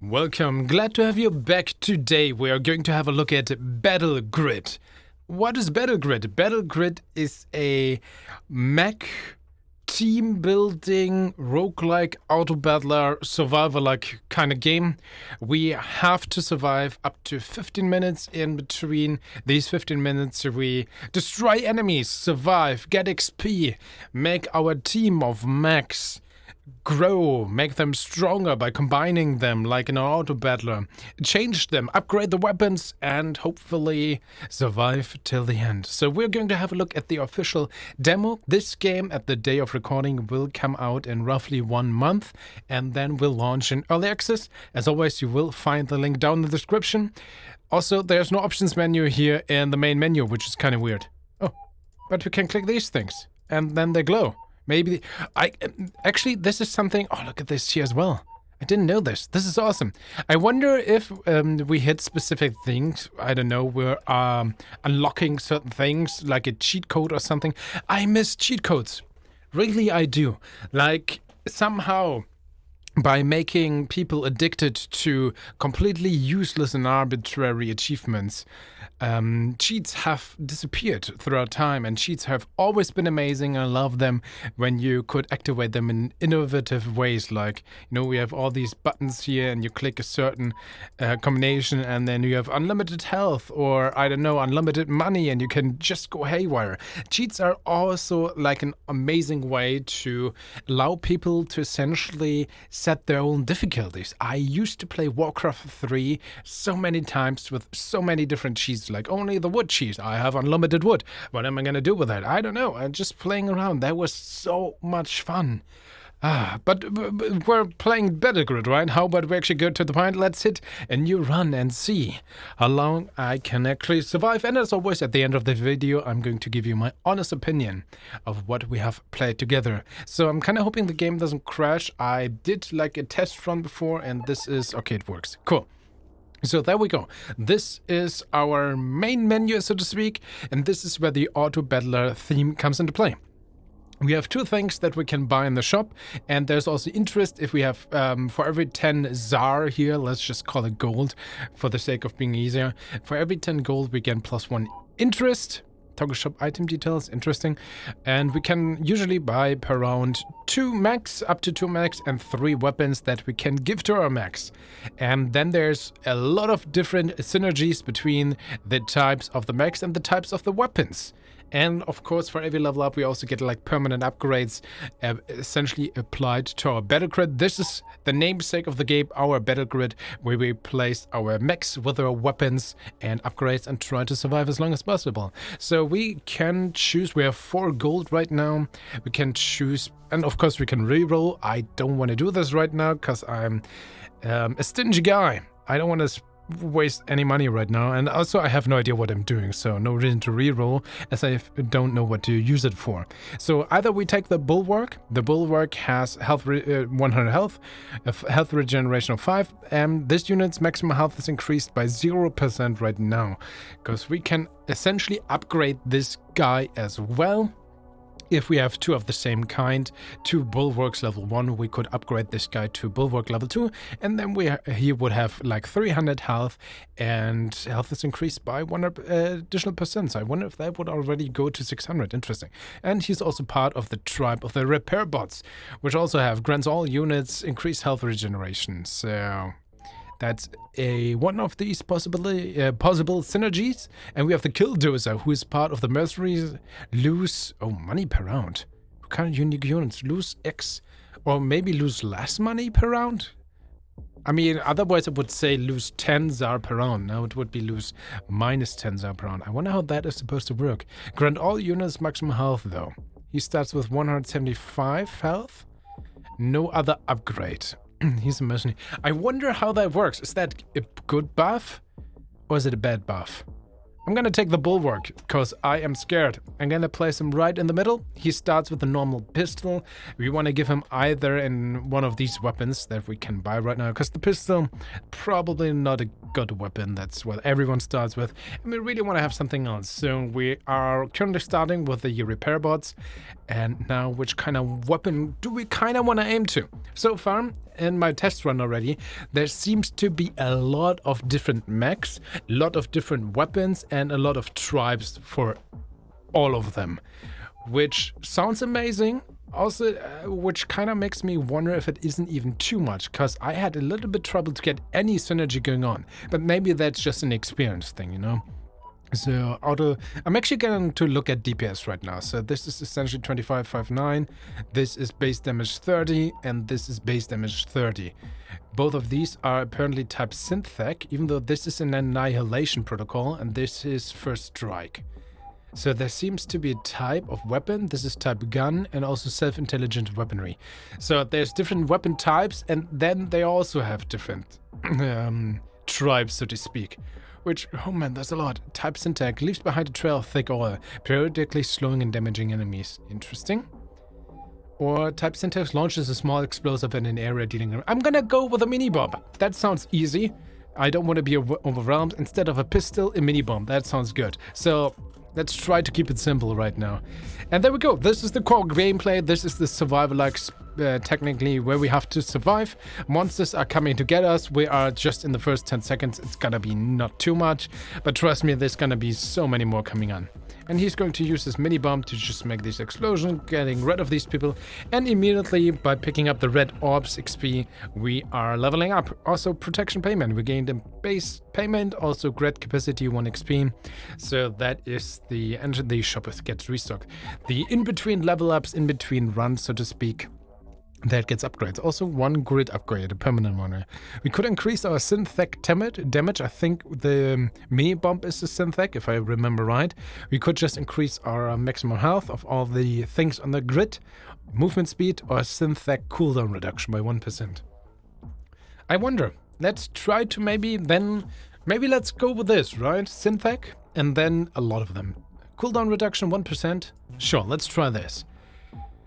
Welcome, glad to have you back. Today we are going to have a look at Battle Grid. What is Battle Grid? Battle Grid is a mech team building roguelike auto battler survivor-like kind of game. We have to survive up to 15 minutes. In between these 15 minutes we destroy enemies, survive, get XP, make our team of mechs grow, make them stronger by combining them like an auto battler, change them, upgrade the weapons, and hopefully survive till the end. So we're going to have a look at the official demo. This game at the day of recording will come out in roughly 1 month, and then we'll launch in early access. As always, you will find the link down in the description. Also, there's no options menu here in the main menu, which is kind of weird. Oh, but we can click these things and then they glow. Maybe actually this is something. Oh, look at this here as well. I didn't know this. This is awesome. I wonder if we hit specific things. I don't know. We're unlocking certain things like a cheat code or something. I miss cheat codes. Really, I do. Like somehow by making people addicted to completely useless and arbitrary achievements, cheats have disappeared throughout time, and cheats have always been amazing. I love them when you could activate them in innovative ways, like, you know, we have all these buttons here and you click a certain combination and then you have unlimited health, or I don't know, unlimited money, and you can just go haywire. Cheats are also like an amazing way to allow people to essentially set their own difficulties. I used to play Warcraft 3 so many times with so many different cheats, like only the wood cheat. I have unlimited wood. What am I gonna do with that? I don't know. I'm just playing around. That was so much fun. But we're playing Battle Grid, right? How about we actually go to the point? Let's hit a new run and see how long I can actually survive. And as always, at the end of the video, I'm going to give you my honest opinion of what we have played together. So I'm kind of hoping the game doesn't crash. I did like a test run before, and this is... okay, it works. Cool. So there we go. This is our main menu, so to speak, and this is where the auto battler theme comes into play. We have 2 things that we can buy in the shop, and there's also interest. If we have, for every 10 ZAR here, let's just call it gold for the sake of being easier. For every 10 gold, we get +1 interest. Toggle shop item details, interesting. And we can usually buy per round 2 mechs, up to 2 mechs, and 3 weapons that we can give to our mechs. And then there's a lot of different synergies between the types of the mechs and the types of the weapons. And of course, for every level up, we also get like permanent upgrades essentially applied to our Battle Grid. This is the namesake of the game, our Battle Grid, where we place our mechs with our weapons and upgrades and try to survive as long as possible. So we can choose. We have 4 gold right now. We can choose, and of course we can reroll. I don't want to do this right now because I'm a stingy guy. I don't want to waste any money right now, and also I have no idea what I'm doing, so no reason to reroll as I don't know what to use it for. So either we take the bulwark. The bulwark has health 100 health, health regeneration of 5, and this unit's maximum health is increased by 0% right now, because we can essentially upgrade this guy as well. If we have 2 of the same kind, 2 bulwarks level 1, we could upgrade this guy to bulwark level 2, and then he would have like 300 health, and health is increased by 1 additional percent. So I wonder if that would already go to 600. Interesting. And he's also part of the tribe of the repair bots, which also have grants all units increased health regeneration. So that's one of these possible synergies. And we have the Killdozer, who is part of the mercenaries. Lose money per round. Current unique units lose X, or maybe lose less money per round. I mean, otherwise it would say lose 10 ZAR per round. Now it would be lose minus 10 ZAR per round. I wonder how that is supposed to work. Grant all units maximum health though. He starts with 175 health. No other upgrade. He's a mercenary. I wonder how that works. Is that a good buff? Or is it a bad buff? I'm gonna take the bulwark, because I am scared. I'm gonna place him right in the middle. He starts with a normal pistol. We want to give him either in one of these weapons that we can buy right now, because the pistol, probably not a good weapon. That's what everyone starts with. And we really want to have something else. So we are currently starting with the repair bots. And now, which kind of weapon do we kind of want to aim to? So far, in my test run already, there seems to be a lot of different mechs, a lot of different weapons, and a lot of tribes for all of them, which sounds amazing. Also, which kind of makes me wonder if it isn't even too much, because I had a little bit trouble to get any synergy going on. But maybe that's just an experience thing, you know? So, I'm actually going to look at DPS right now. So this is essentially 2559, this is base damage 30, and this is base damage 30. Both of these are apparently type Synthec, even though this is an Annihilation protocol, and this is First Strike. So there seems to be a type of weapon. This is type gun and also self-intelligent weaponry. So there's different weapon types, and then they also have different tribes, so to speak. Which, oh man, there's a lot. Type Syntax leaves behind a trail of thick oil, periodically slowing and damaging enemies. Interesting. Or type Syntax launches a small explosive in an area dealing... I'm gonna go with a mini bomb. That sounds easy. I don't want to be overwhelmed. Instead of a pistol, a mini bomb. That sounds good. So... let's try to keep it simple right now. And there we go. This is the core gameplay. This is the survival-like, technically, where we have to survive. Monsters are coming to get us. We are just in the first 10 seconds. It's gonna be not too much. But trust me, there's gonna be so many more coming on. And he's going to use his mini-bomb to just make this explosion, getting rid of these people. And immediately, by picking up the red orbs XP, we are leveling up. Also, protection payment. We gained a base payment, also great capacity 1 XP. So that is the engine. The shop gets restocked. The in-between level ups, in-between runs, so to speak, that gets upgrades. Also, 1 grid upgrade, a permanent one. We could increase our Synthec damage. I think the mini bomb is a Synthec, if I remember right. We could just increase our maximum health of all the things on the grid, movement speed, or Synthec cooldown reduction by 1%. I wonder. Let's try to maybe let's go with this, right? Synthec, and then a lot of them. Cooldown reduction 1%. Sure, let's try this.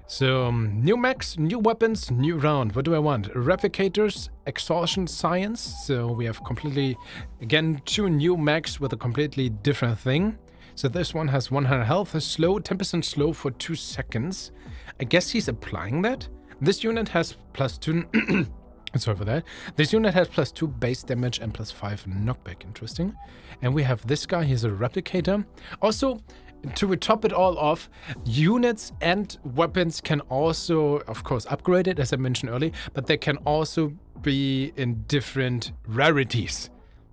So, new mechs, new weapons, new round. What do I want? Replicators, exhaustion science. So we have completely, again, 2 new mechs with a completely different thing. So this one has 100 health, slow, 10% slow for 2 seconds. I guess he's applying that. This unit has +2... sorry for that. This unit has +2 base damage and +5 knockback. Interesting. And we have this guy. He's a replicator. Also... to top it all off, units and weapons can also, of course, upgrade it, as I mentioned earlier, but they can also be in different rarities,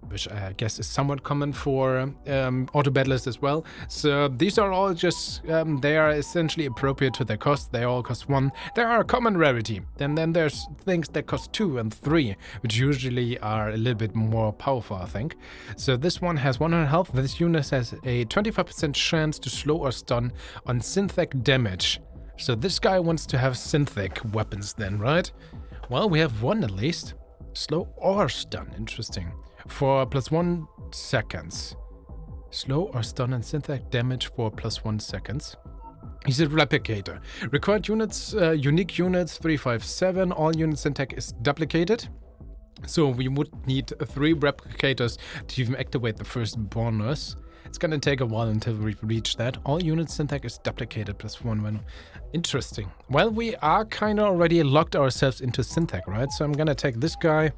which I guess is somewhat common for auto battlers as well. So these are all just, they are essentially appropriate to their cost. They all cost 1. They are a common rarity. And then there's things that cost 2 and 3, which usually are a little bit more powerful, I think. So this one has 100 health. This unit has a 25% chance to slow or stun on Synthec damage. So this guy wants to have Synthec weapons then, right? Well, we have 1 at least. Slow or stun. Interesting. For +1 seconds. Slow or stun and Synthec damage for +1 seconds. He's a replicator. Required units, unique units 357. All unit Synthec is duplicated. So we would need 3 replicators to even activate the first bonus. It's gonna take a while until we reach that. All unit Synthec is duplicated +1 when... Interesting. Well, we are kind of already locked ourselves into Synthec, right? So I'm gonna take this guy.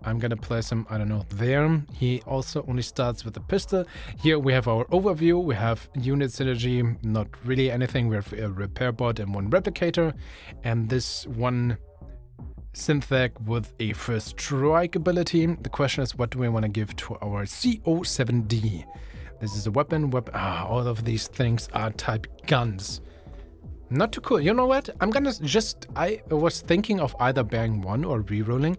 I'm gonna place him, I don't know, there. He also only starts with a pistol. Here we have our overview. We have unit synergy, not really anything. We have a repair bot and 1 replicator. And this 1 Synthec with a first strike ability. The question is, what do we want to give to our CO7D? This is a weapon. All of these things are type guns. Not too cool. You know what? I'm gonna just... I was thinking of either bearing 1 or rerolling.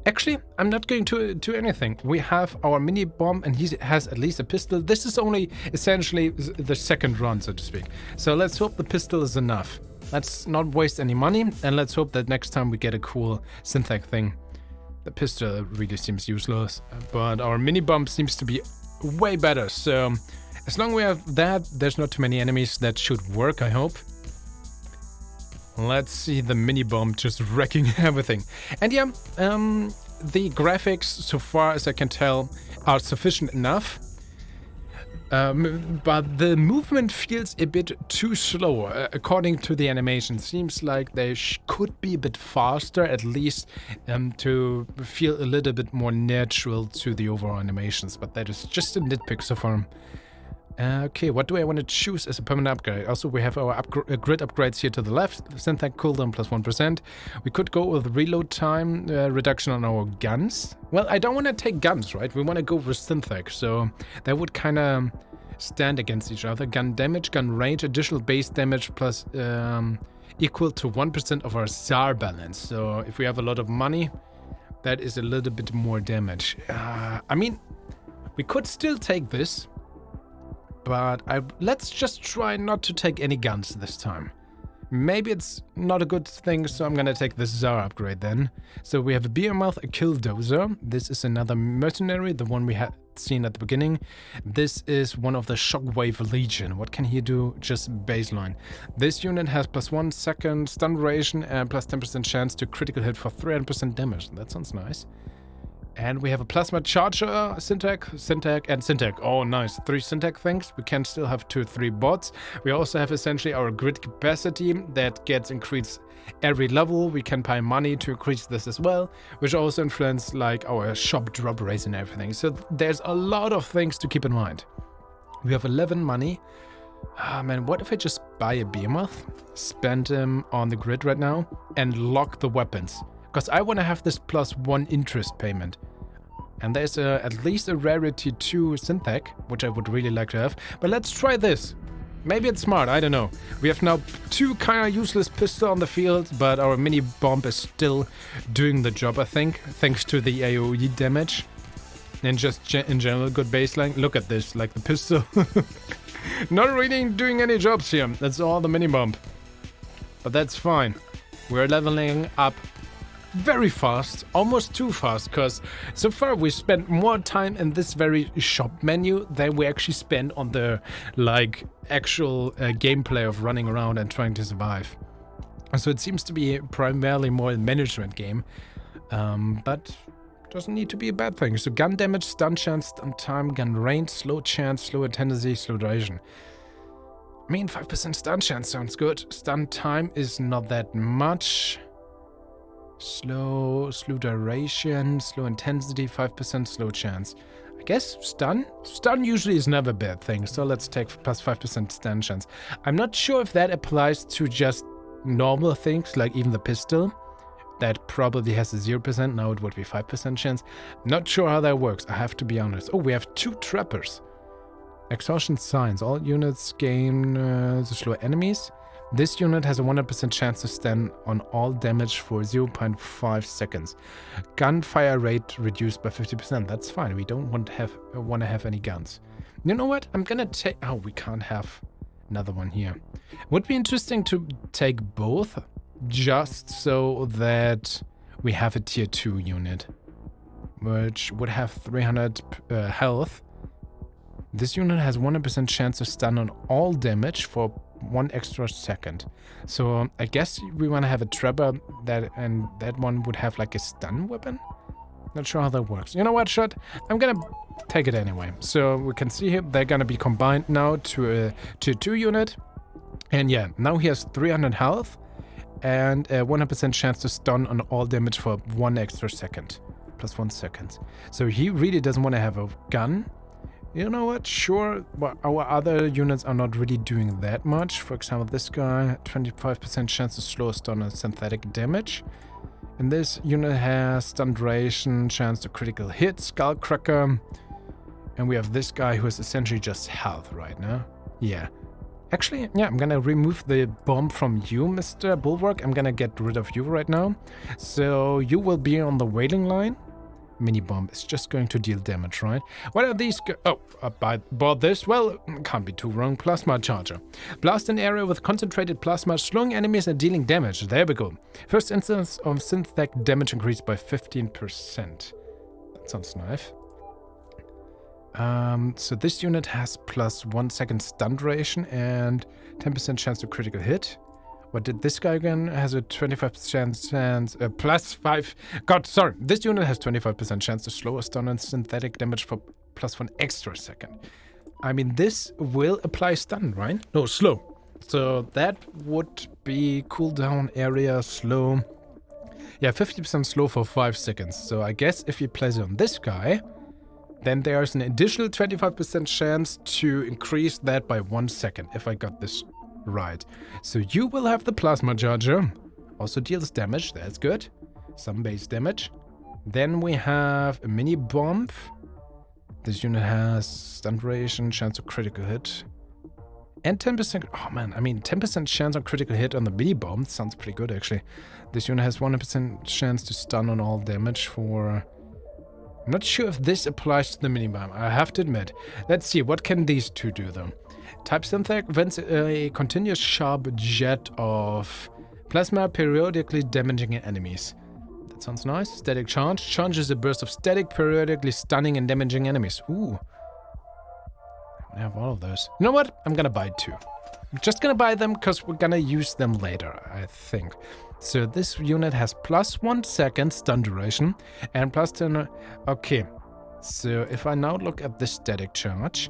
Actually, I'm not going to do anything. We have our mini bomb and he has at least a pistol. This is only essentially the second run, so to speak. So let's hope the pistol is enough. Let's not waste any money, and let's hope that next time we get a cool Synthec thing. The pistol really seems useless, but our mini bomb seems to be way better. So as long as we have that, there's not too many enemies. That should work, I hope. Let's see the mini bomb just wrecking everything. And yeah, the graphics, so far as I can tell, are sufficient enough. But the movement feels a bit too slow, according to the animation. Seems like they could be a bit faster, at least to feel a little bit more natural to the overall animations. But that is just a nitpick so far. Okay, what do I want to choose as a permanent upgrade? Also, we have our grid upgrades here to the left. Syntax cooldown plus 1%. We could go with reload time reduction on our guns. Well, I don't want to take guns, right? We want to go with Syntax, so that would kind of stand against each other. Gun damage, gun range, additional base damage plus equal to 1% of our SAR balance. So if we have a lot of money, that is a little bit more damage. I mean, we could still take this. But let's just try not to take any guns this time. Maybe it's not a good thing, so I'm gonna take the Zar upgrade then. So we have a Behemoth, a Killdozer. This is another mercenary, the one we had seen at the beginning. This is one of the Shockwave Legion. What can he do? Just baseline. This unit has plus 1 second stun duration and plus 10% chance to critical hit for 300% damage. That sounds nice. And we have a Plasma Charger, Syntax, and Syntax. Oh, nice. 3 Syntax things. We can still have 2 or 3 bots. We also have essentially our grid capacity that gets increased every level. We can pay money to increase this as well, which also influence like our shop drop rates and everything. So there's a lot of things to keep in mind. We have 11 money. Ah, man, what if I just buy a Behemoth, spend him on the grid right now, and lock the weapons? Because I want to have this plus 1 interest payment. And there's at least a rarity 2 Syntax, which I would really like to have. But let's try this. Maybe it's smart, I don't know. We have now 2 kind of useless pistols on the field, but our mini bomb is still doing the job, I think, thanks to the AoE damage. And just in general, good baseline. Look at this, like the pistol. Not really doing any jobs here. That's all the mini bomb. But that's fine. We're leveling up very fast, almost too fast, because so far we spent more time in this very shop menu than we actually spend on the like actual gameplay of running around and trying to survive. So it seems to be primarily more a management game, but doesn't need to be a bad thing. So gun damage, stun chance, stun time, gun range, slow chance, slow intensity, slow duration. I mean, 5% stun chance sounds good. Stun time is not that much. Slow duration, slow intensity, 5% slow chance. I guess stun? Stun usually is never a bad thing, so let's take plus 5% stun chance. I'm not sure if that applies to just normal things, like even the pistol. That probably has a 0%, now it would be 5% chance. Not sure how that works, I have to be honest. Oh, we have 2 trappers. Exhaustion signs. All units gain the slow enemies. This unit has a 100% chance to stand on all damage for 0.5 seconds. Gunfire rate reduced by 50%. That's fine. We don't want to have any guns. You know what? I'm gonna take... Oh, we can't have another one here. Would be interesting to take both, just so that we have a tier 2 unit, which would have 300 health. This unit has 100% chance to stun on all damage for 1 extra second. So I guess we want to have a trapper and that one would have like a stun weapon. Not sure how that works. You know what, shot? I'm gonna take it anyway. So we can see here they're gonna be combined now to a tier 2 unit. And yeah, now he has 300 health and a 100% chance to stun on all damage for 1 extra second. Plus 1 second. So he really doesn't want to have a gun. You know what, sure, but our other units are not really doing that much. For example, this guy, 25% chance to slow stun on synthetic damage. And this unit has stun duration, chance to critical hit, Skullcracker. And we have this guy who is essentially just health right now. Yeah. Actually, yeah, I'm gonna remove the bomb from you, Mr. Bulwark. I'm gonna get rid of you right now. So you will be on the wailing line. Mini bomb is just going to deal damage, right? What are these? Oh, I bought this. Well, can't be too wrong. Plasma Charger. Blast an area with concentrated plasma, slowing enemies and dealing damage. There we go. First instance of synthetic damage increased by 15%. That sounds nice. So this unit has plus 1 second stun duration and 10% chance to critical hit. What did this guy again? Has a 25% chance, plus 5. God, sorry. This unit has 25% chance to slow a stun and synthetic damage for plus 1 extra second. I mean, this will apply stun, right? No, slow. So that would be cooldown area slow. Yeah, 50% slow for 5 seconds. So I guess if you place it on this guy, then there's an additional 25% chance to increase that by 1 second, if I got this right. So you will have the plasma charger. Also deals damage, that's good. Some base damage. Then we have a mini bomb. This unit has stun duration, chance of critical hit. And 10%, oh man, I mean 10% chance on critical hit on the mini bomb. Sounds pretty good actually. This unit has 100% chance to stun on all damage for... I'm not sure if this applies to the mini bomb, I have to admit. Let's see, what can these two do though? Type Synthec vents a continuous sharp jet of plasma periodically damaging enemies. That sounds nice. Static charge. Charges a burst of static periodically stunning and damaging enemies. Ooh. I have all of those. You know what? I'm gonna buy 2. I'm just gonna buy them because we're gonna use them later, I think. So this unit has plus 1 second stun duration and plus 10... Okay. So if I now look at this static charge,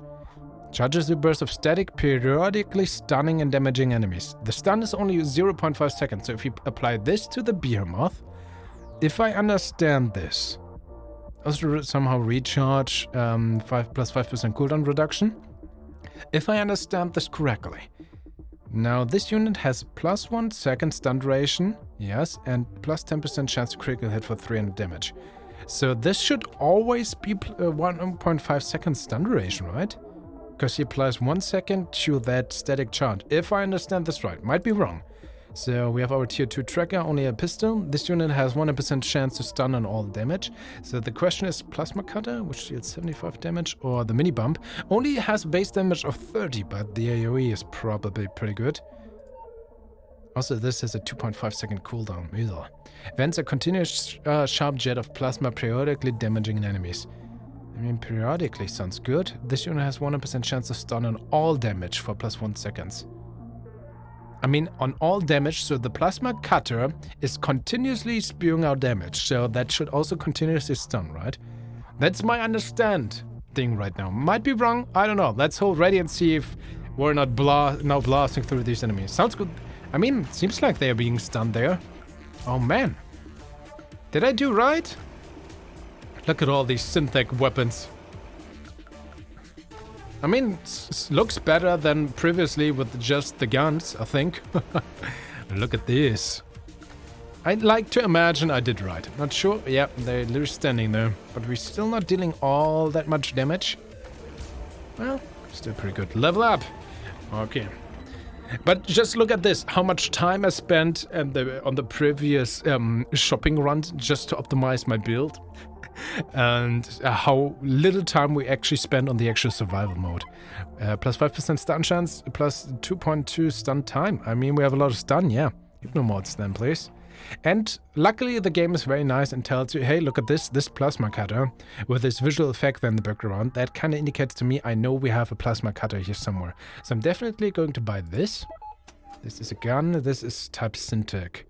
charges a burst of static periodically stunning and damaging enemies. The stun is only 0.5 seconds. So if you apply this to the behemoth, if I understand this, also somehow recharge 5 plus 5% cooldown reduction. If I understand this correctly. Now this unit has plus 1 second stun duration, yes, and plus 10% chance to critical hit for 300 damage. So this should always be 1.5 second stun duration, right? Because he applies 1 second to that static charge. If I understand this right, might be wrong. So we have our tier 2 tracker, only a pistol. This unit has 100% chance to stun on all damage. So the question is plasma cutter, which deals 75 damage, or the mini bump. Only has base damage of 30, but the AoE is probably pretty good. Also, this has a 2.5 second cooldown. Either. Vents a continuous sharp jet of plasma periodically damaging enemies. I mean, periodically sounds good. This unit has 100% chance to stun on all damage for plus 1 seconds. I mean, on all damage, so the plasma cutter is continuously spewing out damage, so that should also continuously stun, right? That's my understanding right now. Might be wrong, I don't know. Let's hold ready and see if we're not now blasting through these enemies. Sounds good. I mean, seems like they're being stunned there. Oh man. Did I do right? Look at all these synthetic weapons. I mean, looks better than previously with just the guns, I think. Look at this. I'd like to imagine I did right. Not sure. Yeah, they're standing there. But we're still not dealing all that much damage. Well, still pretty good. Level up. Okay. But just look at this. How much time I spent on the previous shopping run just to optimize my build. And how little time we actually spend on the actual survival mode. Plus 5% stun chance, plus 2.2 stun time. I mean, we have a lot of stun, yeah. Hypno mods then, please. And luckily the game is very nice and tells you, hey, look at this plasma cutter with this visual effect in the background. That kind of indicates to me I know we have a plasma cutter here somewhere. So I'm definitely going to buy this. This is a gun. This is type Syntec.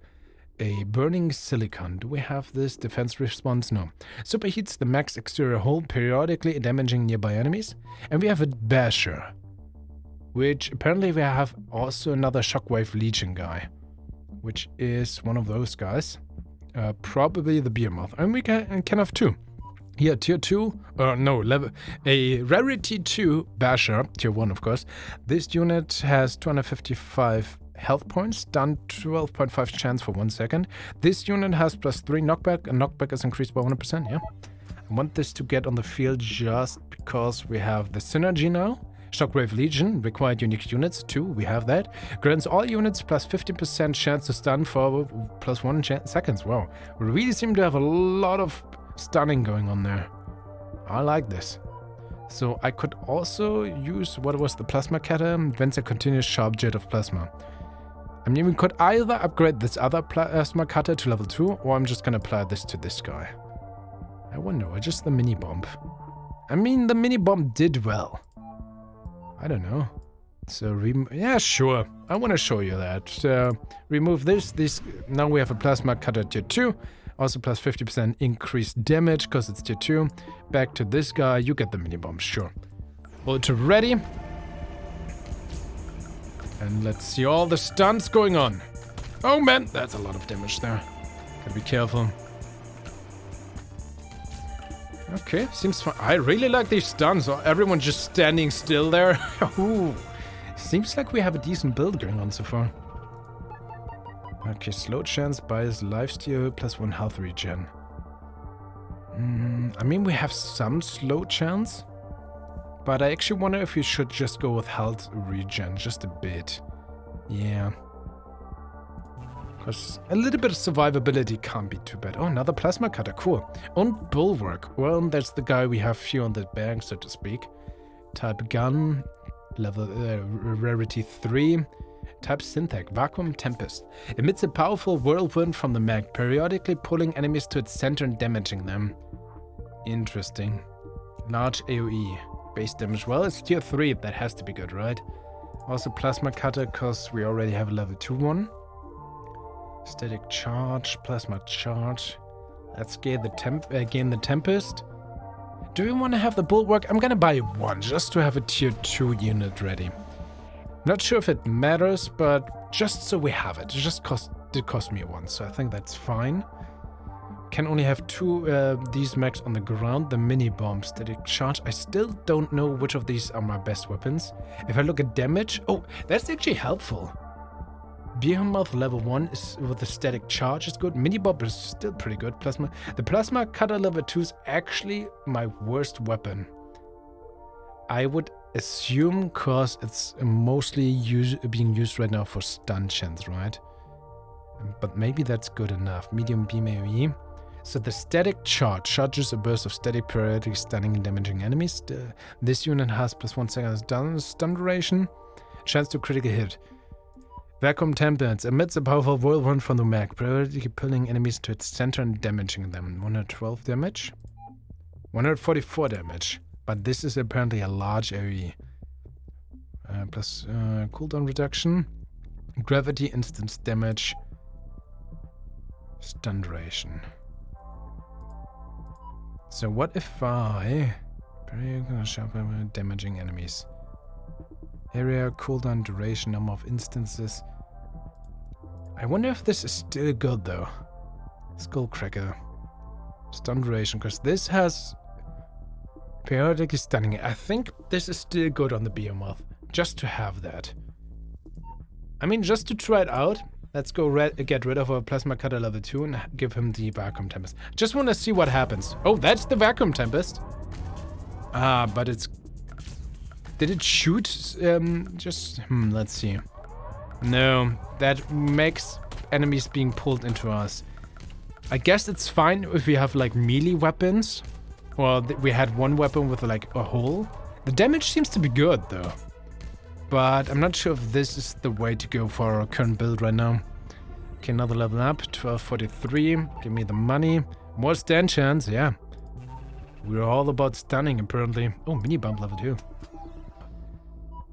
A burning silicon. Do we have this defense response? No. Superheats the mech's exterior hull, periodically damaging nearby enemies. And we have a basher, which apparently we have also another shockwave legion guy, which is one of those guys. Probably the behemoth. And we can have 2. Here, tier 2, a rarity 2 basher, tier 1 of course. This unit has 255 health points, done 12.5 chance for 1 second. This unit has plus 3 knockback, and knockback is increased by 100%, yeah. I want this to get on the field just because we have the synergy now. Shockwave Legion, required unique units, 2, we have that. Grants all units plus 50% chance to stun for plus 1 seconds. Wow, we really seem to have a lot of stunning going on there. I like this. So I could also use, what was the plasma cutter? Vents a continuous sharp jet of plasma. I mean, we could either upgrade this other plasma cutter to level 2, or I'm just gonna apply this to this guy. I wonder, or just the mini bomb. I mean, the mini bomb did well. I don't know. So, yeah, sure. I want to show you that. Remove this. Now we have a plasma cutter tier 2. Also plus 50% increased damage because it's tier 2. Back to this guy. You get the mini bomb, sure. Ultra ready. And let's see all the stunts going on. Oh man, that's a lot of damage there. Gotta be careful. Okay, seems fine. I really like these stuns. Everyone just standing still there. Ooh. Seems like we have a decent build going on so far. Okay, slow chance, bias, lifesteal, +1 health regen. I mean, we have some slow chance. But I actually wonder if we should just go with health regen, just a bit. Yeah. Because a little bit of survivability can't be too bad. Oh, another plasma cutter, cool. And bulwark. Well, that's the guy we have here on the bank, so to speak. Type gun, level rarity 3. Type syntac, vacuum tempest. Emits a powerful whirlwind from the mech, periodically pulling enemies to its center and damaging them. Interesting. Large AoE. Base damage. Well, it's tier 3. That has to be good, right? Also plasma cutter, because we already have a level 2 one. Static charge, plasma charge. Let's gain the tempest. Do we want to have the bulwark? I'm gonna buy one just to have a tier 2 unit ready. Not sure if it matters, but just so we have it. It just did cost me one, so I think that's fine. Can only have 2 these mechs on the ground. The mini bomb, static charge. I still don't know which of these are my best weapons. If I look at damage, oh, that's actually helpful. Behemoth level 1 is with the static charge is good. Mini bomb is still pretty good. The plasma cutter level 2 is actually my worst weapon. I would assume because it's mostly being used right now for stun chance, right? But maybe that's good enough. Medium beam AoE. So the static charge charges a burst of static periodic stunning and damaging enemies. This unit has +1 second stun duration. Chance to critical hit. Vacuum tempest emits a powerful whirlwind from the mech, periodically pulling enemies to its center and damaging them. 112 damage. 144 damage. But this is apparently a large AoE. Plus cooldown reduction. Gravity instance damage. Stun duration. So what if I... damaging enemies. Area, cooldown, duration, number of instances. I wonder if this is still good though. Skullcracker. Stun duration, because this has periodically stunning. I think this is still good on the Behemoth. Just to have that. I mean, just to try it out. Let's go get rid of our plasma cutter level 2 and give him the vacuum tempest. Just want to see what happens. Oh, that's the vacuum tempest. Ah, but it's... Did it shoot? Let's see. No, that makes enemies being pulled into us. I guess it's fine if we have like melee weapons. Or we had one weapon with like a hole. The damage seems to be good though. But I'm not sure if this is the way to go for our current build right now. Okay, another level up. 1243. Give me the money. More stun chance, yeah. We're all about stunning apparently. Oh, mini bomb level 2.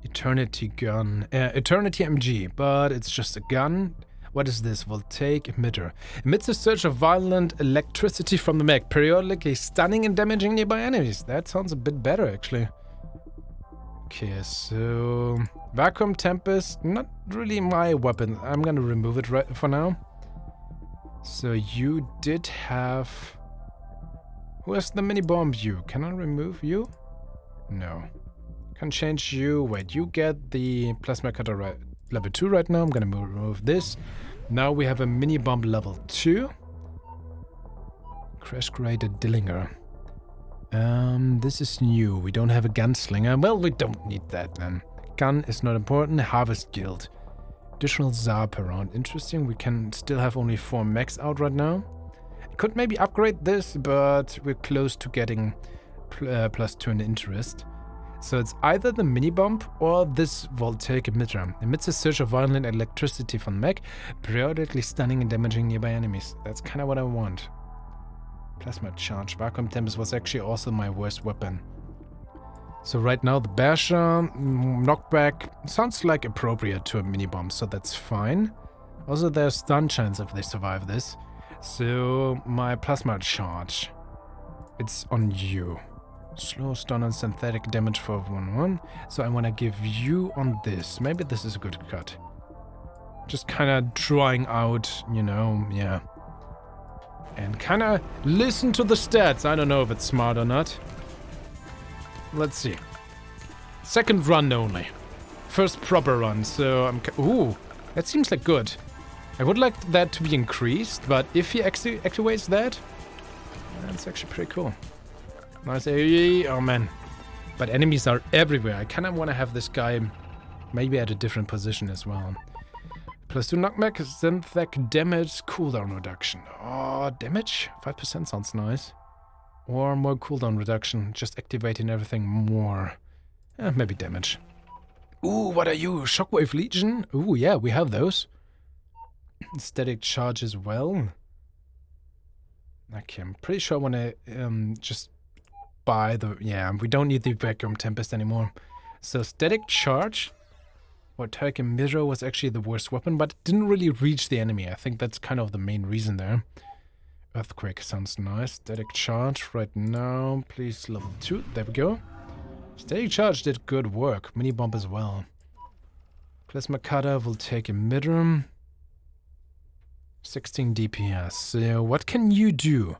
Eternity gun. Eternity MG, but it's just a gun. What is this? Voltaic emitter. Emits a surge of violent electricity from the mech, periodically stunning and damaging nearby enemies. That sounds a bit better, actually. Okay, so... Vacuum Tempest, not really my weapon. I'm gonna remove it right for now. So you did have... Who has the mini bomb? You. Can I remove you? No. Can change you. Wait, you get the plasma cutter level 2 right now. I'm gonna remove this. Now we have a mini bomb level 2. Crash Graded Dillinger. This is new. We don't have a gunslinger. Well, we don't need that then. Gun is not important. Harvest Guild. Additional Zarp around. Interesting. We can still have only 4 mechs out right now. Could maybe upgrade this, but we're close to getting +2 in interest. So it's either the mini bomb or this voltaic emitter. Emits a surge of violent electricity from the mech, periodically stunning and damaging nearby enemies. That's kind of what I want. Plasma charge. Vacuum Tempest was actually also my worst weapon. So right now the Basher, knockback, sounds like appropriate to a mini bomb, so that's fine. Also there's stun chance if they survive this. So my plasma charge, it's on you. Slow stun and synthetic damage for 1-1. So I want to give you on this. Maybe this is a good cut. Just kind of drawing out, you know, yeah. And kind of listen to the stats. I don't know if it's smart or not. Let's see. Second run only. First proper run, so I'm... Ooh, that seems like good. I would like that to be increased, but if he activates that, that's actually pretty cool. Nice AoE. Oh man. But enemies are everywhere. I kind of want to have this guy maybe at a different position as well. +2 knockback, synthetic damage, cooldown reduction. Oh, damage? 5% sounds nice. Or more cooldown reduction, just activating everything more. Maybe damage. Ooh, what are you? Shockwave Legion? Ooh, yeah, we have those. Static charge as well. Okay, I'm pretty sure I want to just buy the... Yeah, we don't need the Vacuum Tempest anymore. So static charge or Turk Emitter was actually the worst weapon, but it didn't really reach the enemy. I think that's kind of the main reason there. Earthquake sounds nice. Static charge right now. Please level 2. There we go. Static charge did good work. Mini bomb as well. Plasma cutter will take emitter. 16 DPS. So what can you do?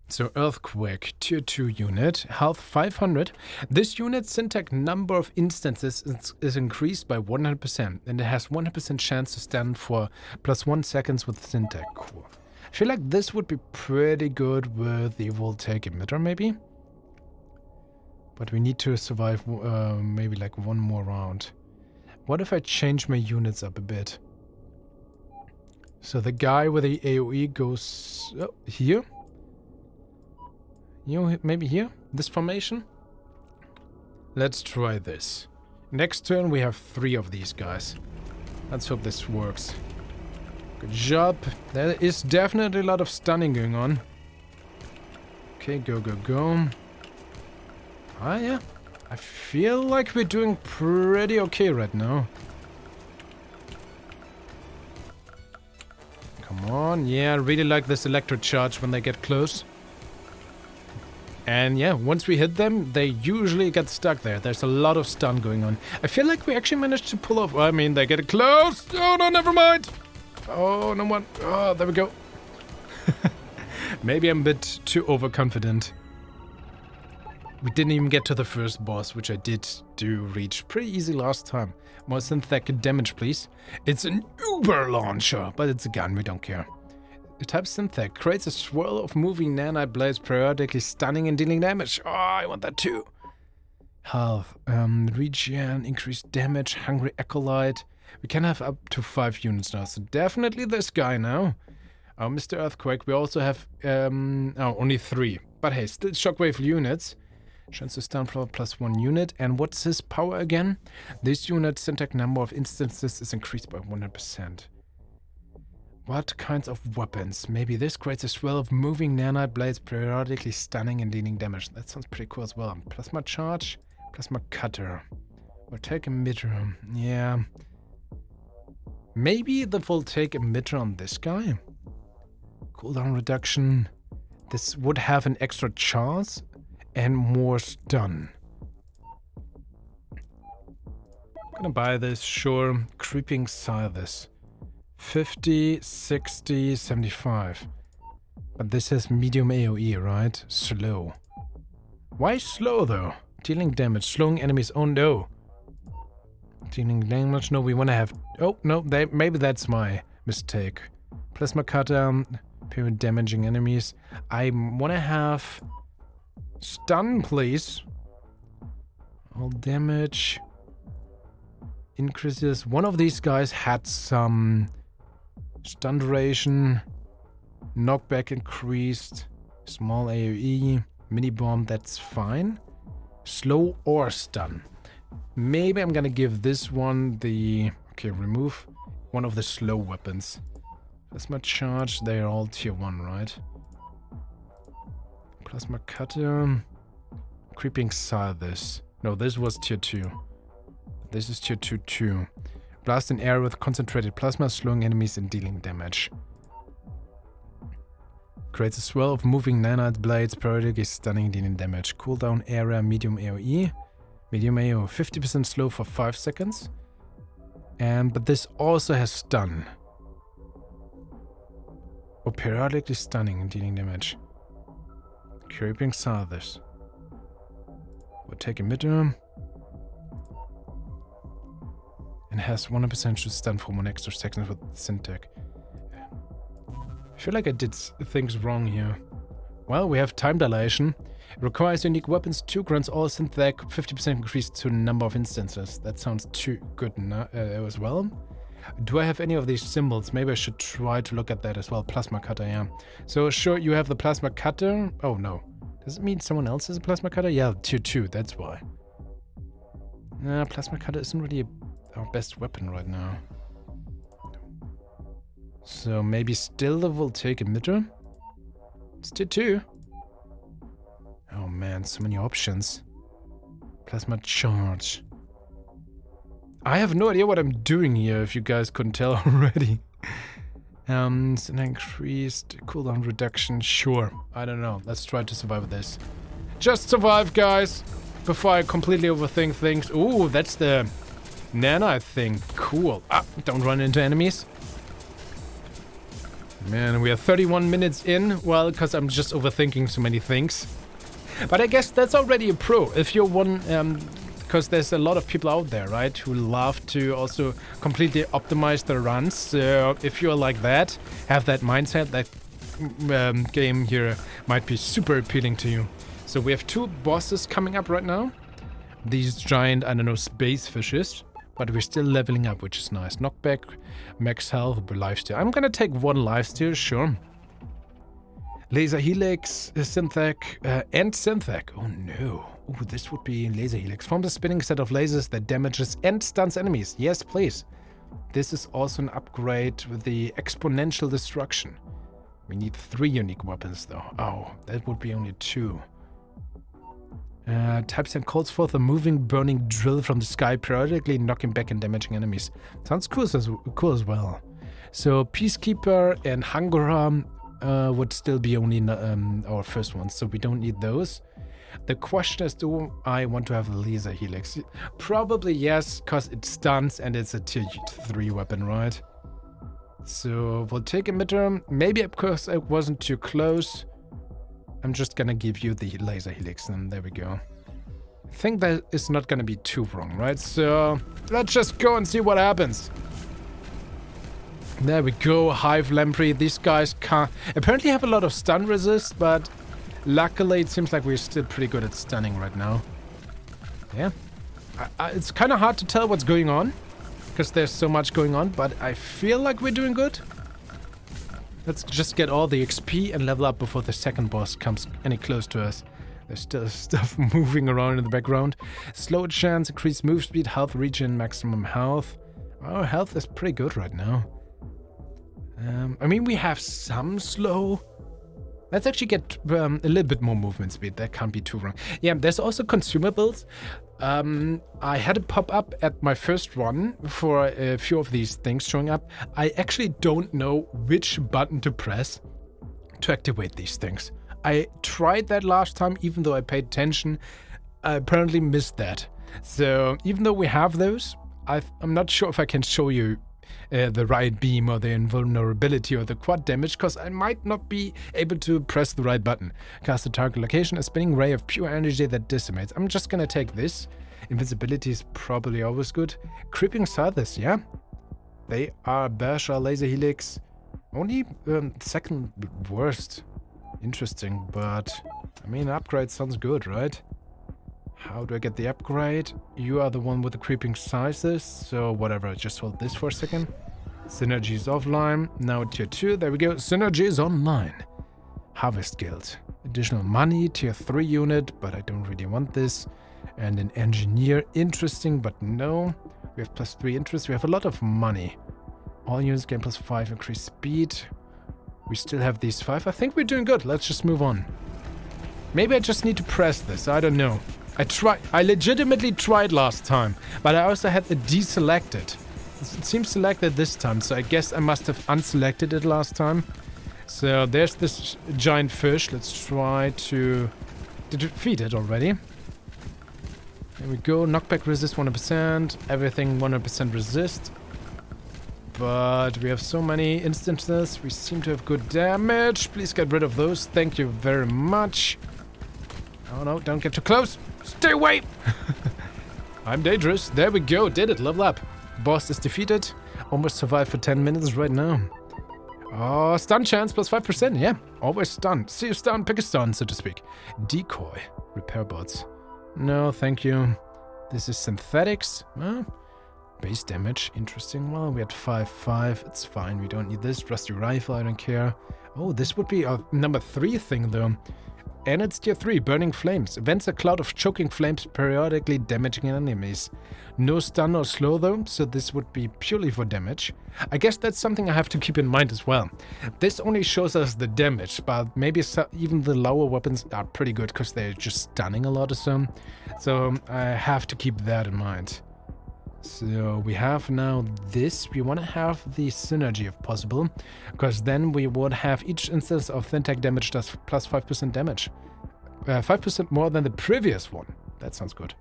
So Earthquake, tier 2 unit, health 500. This unit's syntax number of instances is increased by 100%, and it has 100% chance to stand for +1 seconds with syntax. Cool. I feel like this would be pretty good with the voltaic emitter, maybe? But we need to survive maybe like one more round. What if I change my units up a bit? So the guy with the AoE goes here. You know, maybe here? This formation? Let's try this. Next turn we have 3 of these guys. Let's hope this works. Good job. There is definitely a lot of stunning going on. Okay, go, go, go. Ah, yeah. I feel like we're doing pretty okay right now. Come on. Yeah, I really like this electro charge when they get close. And yeah, once we hit them, they usually get stuck there. There's a lot of stun going on. I feel like we actually managed to pull off... I mean, they get close. Oh, no, never mind. Oh, no one. Oh, there we go. Maybe I'm a bit too overconfident. We didn't even get to the first boss, which I did do reach pretty easy last time. More synthetic damage, please. It's an Uber launcher, but it's a gun. We don't care. The type synthetic creates a swirl of moving nanite blades, periodically stunning and dealing damage. Oh, I want that too. Health, regen, increased damage, hungry acolyte. We can have up to 5 units now, so definitely this guy now. Mr. Earthquake, we also have only 3. But hey, still shockwave units. Chance to stun for +1 unit. And what's his power again? This unit's syntax number of instances is increased by 100%. What kinds of weapons? Maybe this creates a swirl of moving nanite blades, periodically stunning and dealing damage. That sounds pretty cool as well. Plasma charge, plasma cutter. Voltaic emitter. Yeah. Maybe the voltaic emitter on this guy? Cooldown reduction. This would have an extra chance and more stun. I'm gonna buy this, sure. Creeping Scythes. 50, 60, 75. But this has medium AoE, right? Slow. Why slow though? Dealing damage, slowing enemies. Oh no. Dealing damage. No, we want to have... Oh no, maybe that's my mistake. Plasma cutter, period damaging enemies. I want to have stun, please. All damage increases. One of these guys had some stun duration, knockback increased, small AoE, mini bomb, that's fine. Slow or stun. Maybe I'm gonna give this one the... Okay, remove one of the slow weapons. Plasma charge, they're all tier 1, right? Plasma cutter. Creeping Scythes. No, this was tier 2. This is tier 2 too. Blast in air with concentrated plasma, slowing enemies and dealing damage. Creates a swirl of moving nanite blades, periodically stunning, dealing damage. Cooldown area, medium AoE. Medium AoE, 50% slow for 5 seconds. But this also has stun. Or periodically stunning and dealing damage. Creeping Southers. We'll take a midterm. And has 100% should stun for 1 extra second with Syntech. I feel like I did things wrong here. Well, we have time dilation. It requires unique weapons, 2 grants all Syntech, 50% increase to number of instances. That sounds too good as well. Do I have any of these symbols? Maybe I should try to look at that as well. Plasma cutter, yeah. So sure, you have the plasma cutter. Oh no. Does it mean someone else has a plasma cutter? Yeah, tier 2, that's why. Plasma cutter isn't really our best weapon right now. So maybe still will take a midterm? It's tier 2. Oh man, so many options. Plasma charge. I have no idea what I'm doing here, if you guys couldn't tell already. It's an increased cooldown reduction. Sure, I don't know. Let's try to survive this. Just survive, guys, before I completely overthink things. Ooh, that's the nanite thing. Cool. Don't run into enemies. Man, we are 31 minutes in. Well, because I'm just overthinking so many things. But I guess that's already a pro. If you're one, because there's a lot of people out there, right, who love to also completely optimize their runs. So if you're like that, have that mindset, that game here might be super appealing to you. So we have 2 bosses coming up right now. These giant, I don't know, space fishes. But we're still leveling up, which is nice. Knockback, max health, lifesteal. I'm gonna take 1 lifesteal, sure. Laser Helix, Synthac, and Synthac. Oh no. Oh, this would be Laser Helix. Forms a spinning set of lasers that damages and stuns enemies. Yes, please. This is also an upgrade with the exponential destruction. We need 3 unique weapons though. Oh, that would be only 2. Types and calls forth a moving, burning drill from the sky, periodically knocking back and damaging enemies. Sounds cool as well. So Peacekeeper and Hangara would still be only our first ones, so we don't need those. The question is, do I want to have a Laser Helix? Probably yes, because it stuns and it's a tier 3 weapon, right? So we'll take a midterm. Maybe because I wasn't too close. I'm just gonna give you the Laser Helix, and there we go. I think that is not gonna be too wrong, right? So let's just go and see what happens. There we go, Hive Lamprey. These guys can't apparently have a lot of stun resist, but luckily it seems like we're still pretty good at stunning right now. Yeah, it's kind of hard to tell what's going on because there's so much going on, but I feel like we're doing good. Let's just get all the XP and level up before the second boss comes any close to us. There's still stuff moving around in the background. Slow chance, increased move speed, health regen, maximum health. Our health is pretty good right now. I mean, we have some slow. Let's actually get a little bit more movement speed. That can't be too wrong. Yeah, there's also consumables. I had a pop-up at my first run for a few of these things showing up. I actually don't know which button to press to activate these things. I tried that last time, even though I paid attention. I apparently missed that. So even though we have those, I'm not sure if I can show you the right beam or the invulnerability or the quad damage, because I might not be able to press the right button. Cast the target location, a spinning ray of pure energy that decimates. I'm just gonna take this. Invisibility is probably always good. Creeping Southers, yeah. They are Basha, Laser Helix. Only second worst. Interesting, but I mean, upgrade sounds good, right? How do I get the upgrade? You are the one with the creeping sizes, so whatever, just hold this for a second. Synergy is offline. Now tier 2, there we go. Synergy is online. Harvest Guild. Additional money, tier 3 unit, but I don't really want this. And an engineer, interesting, but no. We have +3 interest, we have a lot of money. All units gain +5 increased speed. We still have these 5. I think we're doing good, let's just move on. Maybe I just need to press this, I don't know. I legitimately tried last time, but I also had it deselected. It seems selected this time, so I guess I must have unselected it last time. So there's this giant fish. Let's try to defeat it already. There we go. Knockback resist 100%. Everything 100% resist. But we have so many instances. We seem to have good damage. Please get rid of those. Thank you very much. Oh no, don't get too close. Stay away. I'm dangerous. There we go. Did it. Level up. Boss is defeated. Almost survived for 10 minutes right now. Oh, stun chance plus 5%. Yeah, always stun. See you stun, pick a stun, so to speak. Decoy. Repair bots. No, thank you. This is synthetics. Base damage. Interesting. Well, we had 5-5. It's fine. We don't need this. Rusty rifle. I don't care. Oh, this would be a number 3 thing, though. And it's tier 3, Burning Flames. Events a cloud of choking flames periodically damaging enemies. No stun or slow though, so this would be purely for damage. I guess that's something I have to keep in mind as well. This only shows us the damage, but maybe even the lower weapons are pretty good because they're just stunning a lot or so. So I have to keep that in mind. So we have now this. We want to have the synergy if possible, because then we would have each instance of Thin-Tech damage does plus 5% damage. 5% more than the previous one. That sounds good.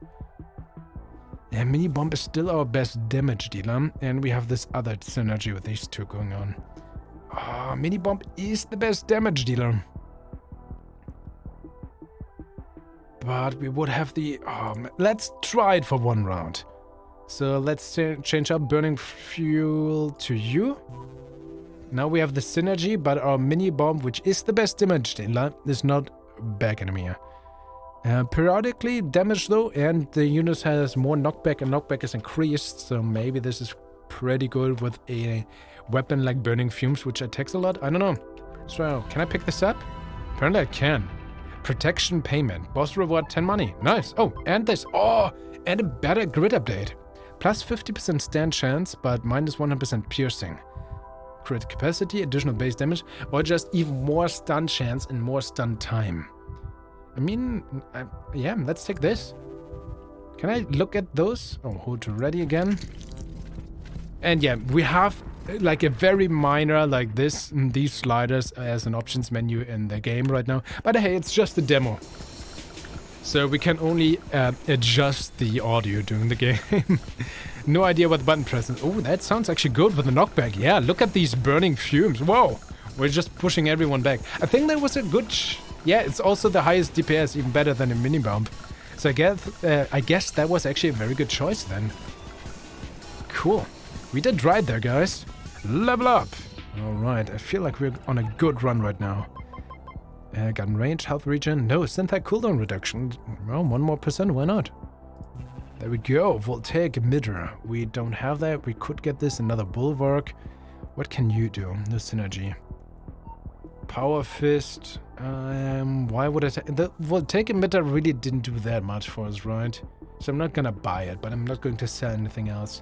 Yeah, Mini Bomb is still our best damage dealer, and we have this other synergy with these two going on. Oh, Mini Bomb is the best damage dealer. But we would have the... let's try it for one round. So let's change up Burning Fuel to you. Now we have the synergy, but our Mini Bomb, which is the best damage dealer, is not back anymore. Periodically damage though, and the unit has more knockback, and knockback is increased, so maybe this is pretty good with a weapon like Burning Fumes, which attacks a lot. I don't know. So, can I pick this up? Apparently I can. Protection payment. Boss reward 10 money. Nice. Oh, and this. Oh, and a better grid update. Plus 50% stand chance, but minus 100% piercing. Crit capacity, additional base damage, or just even more stun chance and more stun time. I mean, yeah, let's take this. Can I look at those? Oh, hold to ready again. And yeah, we have like a very minor like this, these sliders as an options menu in the game right now. But hey, it's just a demo. So we can only adjust the audio during the game. No idea what the button presses. Oh, that sounds actually good with the knockback. Yeah, look at these burning fumes. Whoa, we're just pushing everyone back. I think that was a good... yeah, it's also the highest DPS, even better than a mini bomb. So I guess that was actually a very good choice then. Cool. We did right there, guys. Level up. All right, I feel like we're on a good run right now. Gun range, health regen, no, synthetic cooldown reduction. Well, 1% more, why not? There we go, voltaic emitter. We don't have that, we could get this, another bulwark. What can you do? No synergy. Power fist, why would I the voltaic emitter really didn't do that much for us, right? So I'm not gonna buy it, but I'm not going to sell anything else.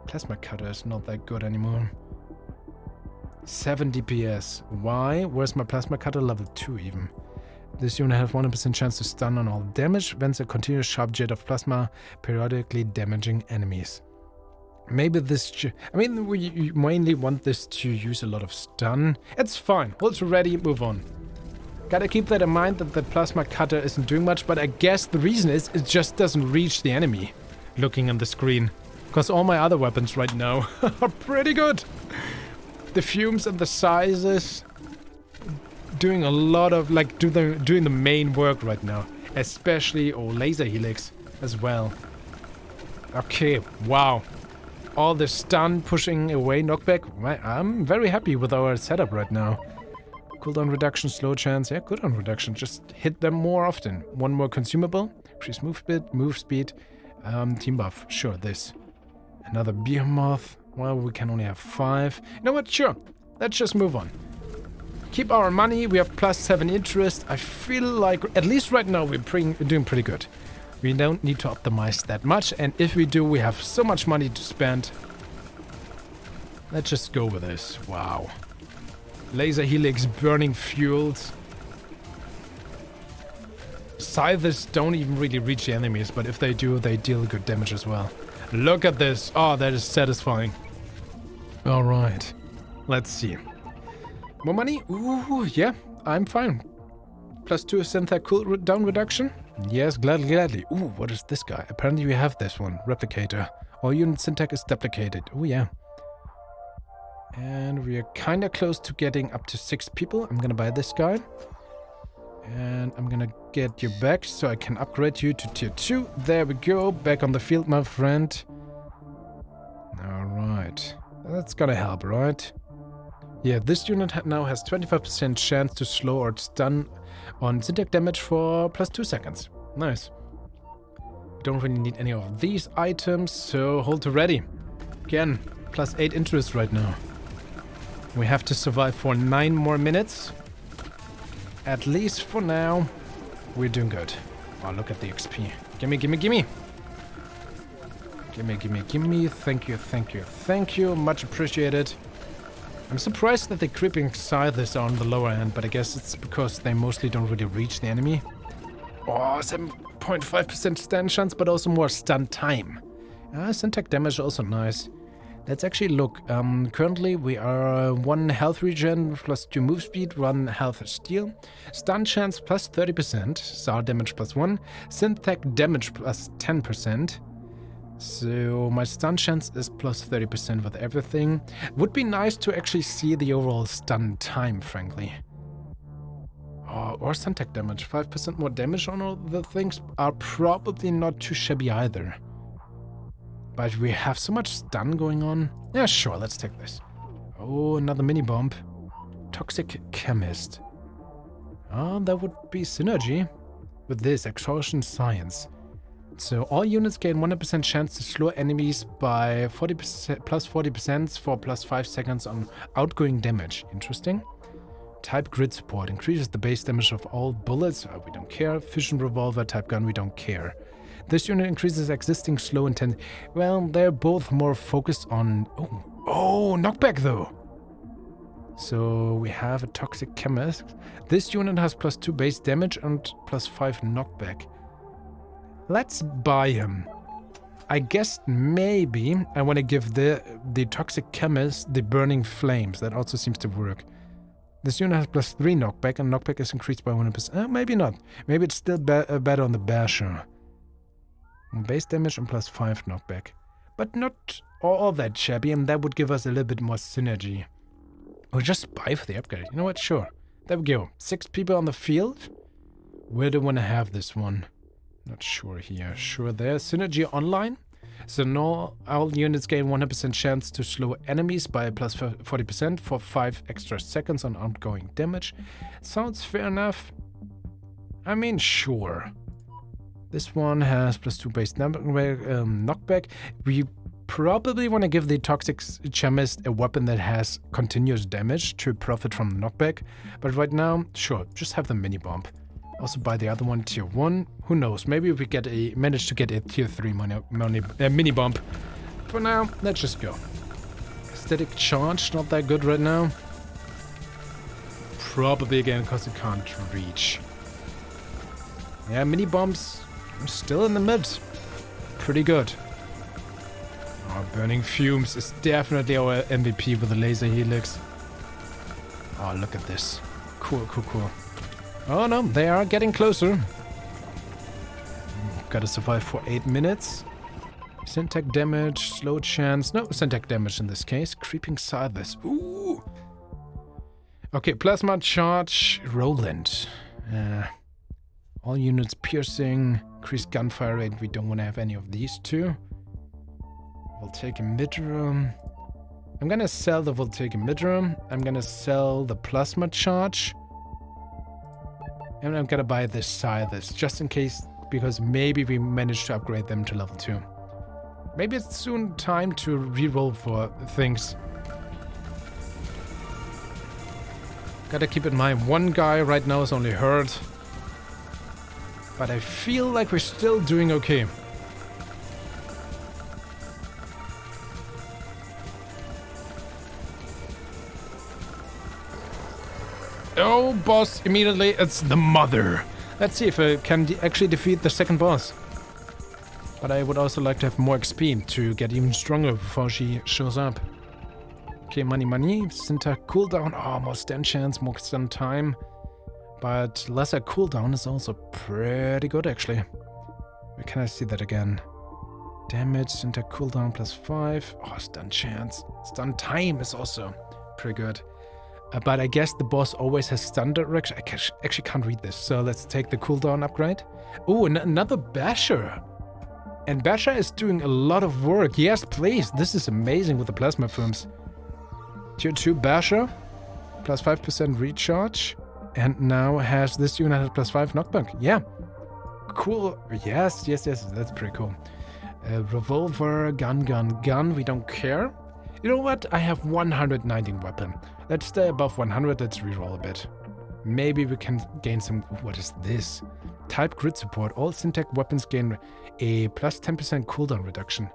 Plasma cutter is not that good anymore. 7 DPS. Why? Where's my plasma cutter? Level 2 even. This unit has 100% chance to stun on all damage, vents a continuous sharp jet of plasma, periodically damaging enemies. Maybe this... I mean, we mainly want this to use a lot of stun. It's fine. Holds ready, move on. Gotta keep that in mind that the plasma cutter isn't doing much, but I guess the reason is it just doesn't reach the enemy looking on the screen. Because all my other weapons right now are pretty good. The fumes and the sizes doing a lot of like doing the main work right now, especially laser helix as well. Okay, wow, all the stun pushing away knockback. I'm very happy with our setup right now. Cooldown reduction, slow chance, yeah, cooldown reduction. Just hit them more often. One more consumable, increase move speed, team buff. Sure, this. Another behemoth. Well, we can only have 5. You know what? Sure. Let's just move on. Keep our money. We have plus 7 interest. I feel like, at least right now, we're doing pretty good. We don't need to optimize that much. And if we do, we have so much money to spend. Let's just go with this. Wow. Laser helix, burning fuels. Scythes don't even really reach the enemies, but if they do, they deal good damage as well. Look at this. Oh, that is satisfying. Alright. Let's see. More money? Ooh, yeah, I'm fine. +2 syntax cooldown reduction? Yes, gladly. Ooh, what is this guy? Apparently we have this one. Replicator. All unit syntax is duplicated. Oh, yeah. And we are kind of close to getting up to 6 people. I'm gonna buy this guy. And I'm gonna get you back so I can upgrade you to tier 2. There we go. Back on the field, my friend. Alright. That's gonna help, right? Yeah, this unit now has 25% chance to slow or stun on syntax damage for +2 seconds. Nice. Don't really need any of these items, so hold to ready. Again, +8 interest right now. We have to survive for 9 more minutes. At least for now, we're doing good. Oh, look at the XP. Gimme. Gimme. Thank you. Much appreciated. I'm surprised that the creeping scythes are on the lower end, but I guess it's because they mostly don't really reach the enemy. Oh, 7.5% stun chance, but also more stun time. Syntax damage also nice. Let's actually look. Currently we are 1 health regen +2 move speed, 1 health steal. Stun chance +30%, SAR damage +1, syntax damage +10%. So my stun chance is +30% with everything. Would be nice to actually see the overall stun time, frankly. Oh, or syntax damage. 5% more damage on all the things are probably not too shabby either. But we have so much stun going on. Yeah, sure, let's take this. Oh, another mini bomb. Toxic Chemist. Oh, that would be synergy with this Extortion Science. So all units gain 100% chance to slow enemies by 40% +40% for +5 seconds on outgoing damage. Interesting. Type grid support increases the base damage of all bullets. Oh, we don't care. Fission revolver, type gun, we don't care. This unit increases existing slow intent. Well, they're both more focused on... Oh, knockback though. So we have a Toxic Chemist. This unit has +2 base damage and +5 knockback. Let's buy him. I guess maybe I want to give the Toxic Chemist the Burning Flames. That also seems to work. This unit has +3 knockback and knockback is increased by 100%. Maybe not. Maybe it's still better on the Basher. Base damage and +5 knockback. But not all that shabby, and that would give us a little bit more synergy. Or just buy for the upgrade. You know what? Sure. There we go. 6 people on the field. Where do I want to have this one? Not sure here. Sure there. Synergy online. So now all units gain 100% chance to slow enemies by +40% for 5 extra seconds on outgoing damage. Sounds fair enough. I mean, sure. This one has +2 base knockback. We probably want to give the Toxic Chemist a weapon that has continuous damage to profit from knockback. But right now, sure, just have the mini bomb. Also buy the other one tier 1. Who knows? Maybe we manage to get a tier 3 mini bomb. For now, let's just go. Static charge, not that good right now. Probably again because it can't reach. Yeah, mini bombs. I'm still in the mid. Pretty good. Oh, Burning Fumes is definitely our MVP with the laser helix. Oh, look at this. Cool. Oh no, they are getting closer. Gotta survive for 8 minutes. Syntax damage, slow chance. No, syntax damage in this case. Creeping Scythes. Ooh! Okay, plasma charge, Roland. All units piercing, increased gunfire rate. We don't want to have any of these two. Voltaic emitter. I'm gonna sell the Voltaic emitter. I'm gonna sell the plasma charge. And I'm gonna buy this Scythes just in case, because maybe we manage to upgrade them to level 2. Maybe it's soon time to reroll for things. Gotta keep in mind, one guy right now is only hurt. But I feel like we're still doing okay. Oh, boss, immediately, it's the mother. Let's see if I can actually defeat the second boss. But I would also like to have more XP to get even stronger before she shows up. Okay, money, money. Center cooldown. Oh, more stun chance, more stun time. But lesser cooldown is also pretty good, actually. Where can I see that again? Damage, center cooldown +5. Oh, stun chance. Stun time is also pretty good. But I guess the boss always has stun direction. I actually can't read this, so let's take the cooldown upgrade. Oh, another Basher. And Basher is doing a lot of work. Yes, please. This is amazing with the plasma fumes. Tier 2 Basher, +5% recharge. And now has this unit has +5 knockback. Yeah. Cool. Yes, that's pretty cool. Revolver, gun. We don't care. You know what? I have 119 weapon. Let's stay above 100. Let's reroll a bit. Maybe we can gain some... What is this? Type grid support. All syntax weapons gain a +10% cooldown reduction.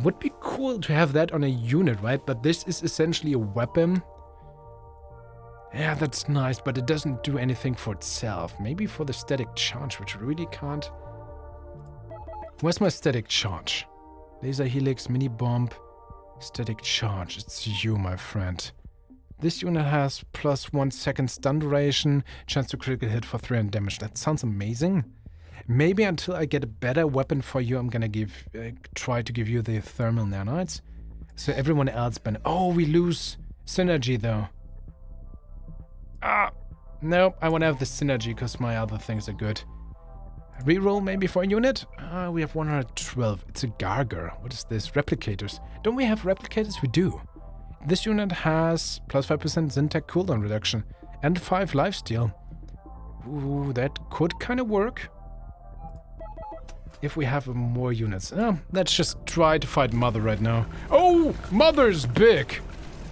Would be cool to have that on a unit, right? But this is essentially a weapon. Yeah, that's nice, but it doesn't do anything for itself. Maybe for the static charge, which really can't... Where's my static charge? Laser helix, mini bomb, static charge. It's you, my friend. This unit has +1 second stun duration, chance to critical hit for 300 damage. That sounds amazing. Maybe until I get a better weapon for you, I'm gonna try to give you the thermal nanites. So everyone else Oh, we lose synergy though. No, I want to have the synergy because my other things are good. Reroll maybe for a unit? We have 112. It's a Garger. What is this? Replicators. Don't we have replicators? We do. This unit has +5% syntax cooldown reduction and 5 lifesteal. Ooh, that could kind of work. If we have more units. Let's just try to fight Mother right now. Oh, Mother's big.